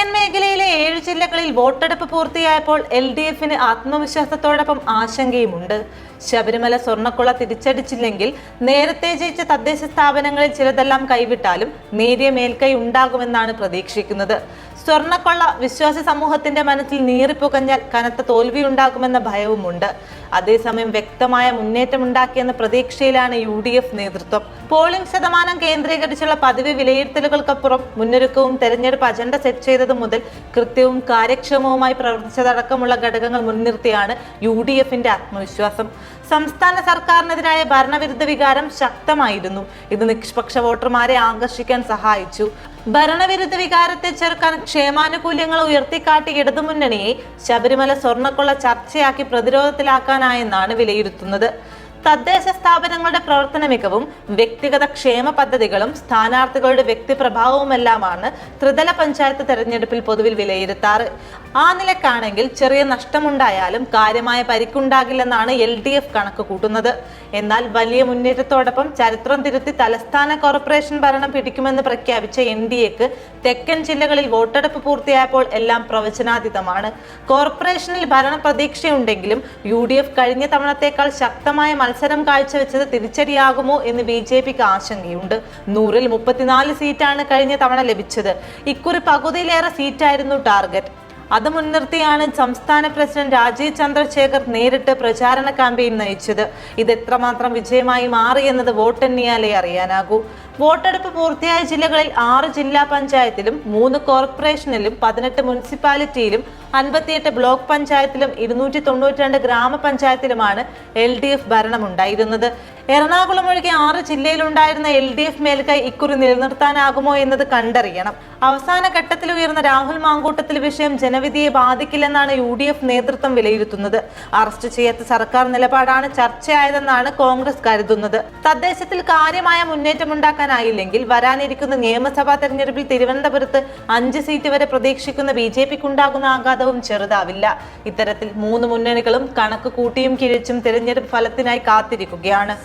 തെക്കൻ മേഖലയിലെ 7 ജില്ലകളിൽ വോട്ടെടുപ്പ് പൂർത്തിയായപ്പോൾ LDFന് ആത്മവിശ്വാസത്തോടൊപ്പം ആശങ്കയുമുണ്ട്. ശബരിമല സ്വർണ്ണക്കൊള്ള തിരിച്ചടിച്ചില്ലെങ്കിൽ നേരത്തെ ജയിച്ച തദ്ദേശ സ്ഥാപനങ്ങളിൽ ചിലതെല്ലാം കൈവിട്ടാലും നേരിയ മേൽക്കൈ ഉണ്ടാകുമെന്നാണ് പ്രതീക്ഷിക്കുന്നത്. സ്വർണ്ണക്കൊള്ള വിശ്വാസി സമൂഹത്തിന്റെ മനസ്സിൽ നീറിപ്പുകഞ്ഞാൽ കനത്ത തോൽവിയുണ്ടാകുമെന്ന ഭയവുമുണ്ട്. അതേസമയം വ്യക്തമായ മുന്നേറ്റമുണ്ടാക്കിയെന്ന പ്രതീക്ഷയിലാണ് UDF നേതൃത്വം. പോളിംഗ് ശതമാനം കേന്ദ്രീകരിച്ചുള്ള പതിവ് വിലയിരുത്തലുകൾക്കപ്പുറം മുന്നൊരുക്കവും തെരഞ്ഞെടുപ്പ് അജണ്ട സെറ്റ് ചെയ്തത് മുതൽ കൃത്യവും കാര്യക്ഷമവുമായി പ്രവർത്തിച്ചതടക്കമുള്ള ഘടകങ്ങൾ മുൻനിർത്തിയാണ് UDFന്റെ ആത്മവിശ്വാസം. സംസ്ഥാന സർക്കാരിനെതിരായ ഭരണവിരുദ്ധ വികാരം ശക്തമായിരുന്നു. ഇത് നിഷ്പക്ഷ വോട്ടർമാരെ ആകർഷിക്കാൻ സഹായിച്ചു. ഭരണവിരുദ്ധ വികാരത്തെ ചെറുക്കാൻ ക്ഷേമാനുകൂല്യങ്ങൾ ഉയർത്തിക്കാട്ടി ഇടതുമുന്നണിയെ ശബരിമല സ്വർണ്ണക്കൊള്ള ചർച്ചയാക്കി പ്രതിരോധത്തിലാക്കാനായെന്നാണ് വിലയിരുത്തുന്നത്. തദ്ദേശ സ്ഥാപനങ്ങളുടെ പ്രവർത്തന മികവും വ്യക്തിഗത ക്ഷേമ പദ്ധതികളും സ്ഥാനാർത്ഥികളുടെ വ്യക്തിപ്രഭാവവുമെല്ലാമാണ് ത്രിതല പഞ്ചായത്ത് തെരഞ്ഞെടുപ്പിൽ പൊതുവിൽ വിലയിരുത്താറ്. ആ നിലക്കാണെങ്കിൽ ചെറിയ നഷ്ടമുണ്ടായാലും കാര്യമായ പരിക്കുണ്ടാകില്ലെന്നാണ് LDF കണക്ക് കൂട്ടുന്നത്. എന്നാൽ വലിയ മുന്നേറ്റത്തോടൊപ്പം ചരിത്രം തിരുത്തി തലസ്ഥാന കോർപ്പറേഷൻ ഭരണം പിടിക്കുമെന്ന് പ്രഖ്യാപിച്ച NDAക്ക് തെക്കൻ ജില്ലകളിൽ വോട്ടെടുപ്പ് പൂർത്തിയായപ്പോൾ എല്ലാം പ്രവചനാതീതമാണ്. കോർപ്പറേഷനിൽ ഭരണ പ്രതീക്ഷയുണ്ടെങ്കിലും UDF കഴിഞ്ഞ തവണത്തേക്കാൾ ശക്തമായ മത്സരം കാഴ്ചവെച്ചത് തിരിച്ചടിയാകുമോ എന്ന് BJPക്ക് ആശങ്കയുണ്ട്. 100-ൽ 34 സീറ്റാണ് കഴിഞ്ഞ തവണ ലഭിച്ചത്. ഇക്കുറി പകുതിയിലേറെ സീറ്റായിരുന്നു ടാർഗറ്റ്. അത് മുൻനിർത്തിയാണ് സംസ്ഥാന പ്രസിഡന്റ് രാജീവ് ചന്ദ്രശേഖർ നേരിട്ട് പ്രചാരണ ക്യാമ്പയിൻ നയിച്ചത്. ഇത് എത്രമാത്രം വിജയമായി മാറിയെന്നത് വോട്ടെണ്ണിയാലേ അറിയാനാകൂ. വോട്ടെടുപ്പ് പൂർത്തിയായ ജില്ലകളിൽ 6 ജില്ലാ പഞ്ചായത്തിലും 3 കോർപ്പറേഷനിലും 18 മുനിസിപ്പാലിറ്റിയിലും 58 ബ്ലോക്ക് പഞ്ചായത്തിലും 292 ഗ്രാമപഞ്ചായത്തിലുമാണ് LDF ഭരണമുണ്ടായിരുന്നത്. എറണാകുളം ഒഴികെ 6 ജില്ലയിലുണ്ടായിരുന്ന LDF മേൽക്കൈ ഇക്കുറി നിലനിർത്താനാകുമോ എന്നത് കണ്ടറിയണം. അവസാന ഘട്ടത്തിൽ ഉയർന്ന രാഹുൽ മാങ്കൂട്ടത്തിൽ വിഷയം ജനവിധിയെ ബാധിക്കില്ലെന്നാണ് UDF നേതൃത്വം വിലയിരുത്തുന്നത്. അറസ്റ്റ് ചെയ്യാത്ത സർക്കാർ നിലപാടാണ് ചർച്ചയായതെന്നാണ് കോൺഗ്രസ് കരുതുന്നത്. തദ്ദേശത്തിൽ കാര്യമായ മുന്നേറ്റമുണ്ടാക്കാനായില്ലെങ്കിൽ വരാനിരിക്കുന്ന നിയമസഭാ തെരഞ്ഞെടുപ്പിൽ തിരുവനന്തപുരത്ത് 5 സീറ്റ് വരെ പ്രതീക്ഷിക്കുന്ന BJPക്കുണ്ടാകുന്ന ആഘാതവും ചെറുതാവില്ല. ഇത്തരത്തിൽ 3 മുന്നണികളും കണക്ക് കൂട്ടിയും കിഴിച്ചും തിരഞ്ഞെടുപ്പ് ഫലത്തിനായി കാത്തിരിക്കുകയാണ്.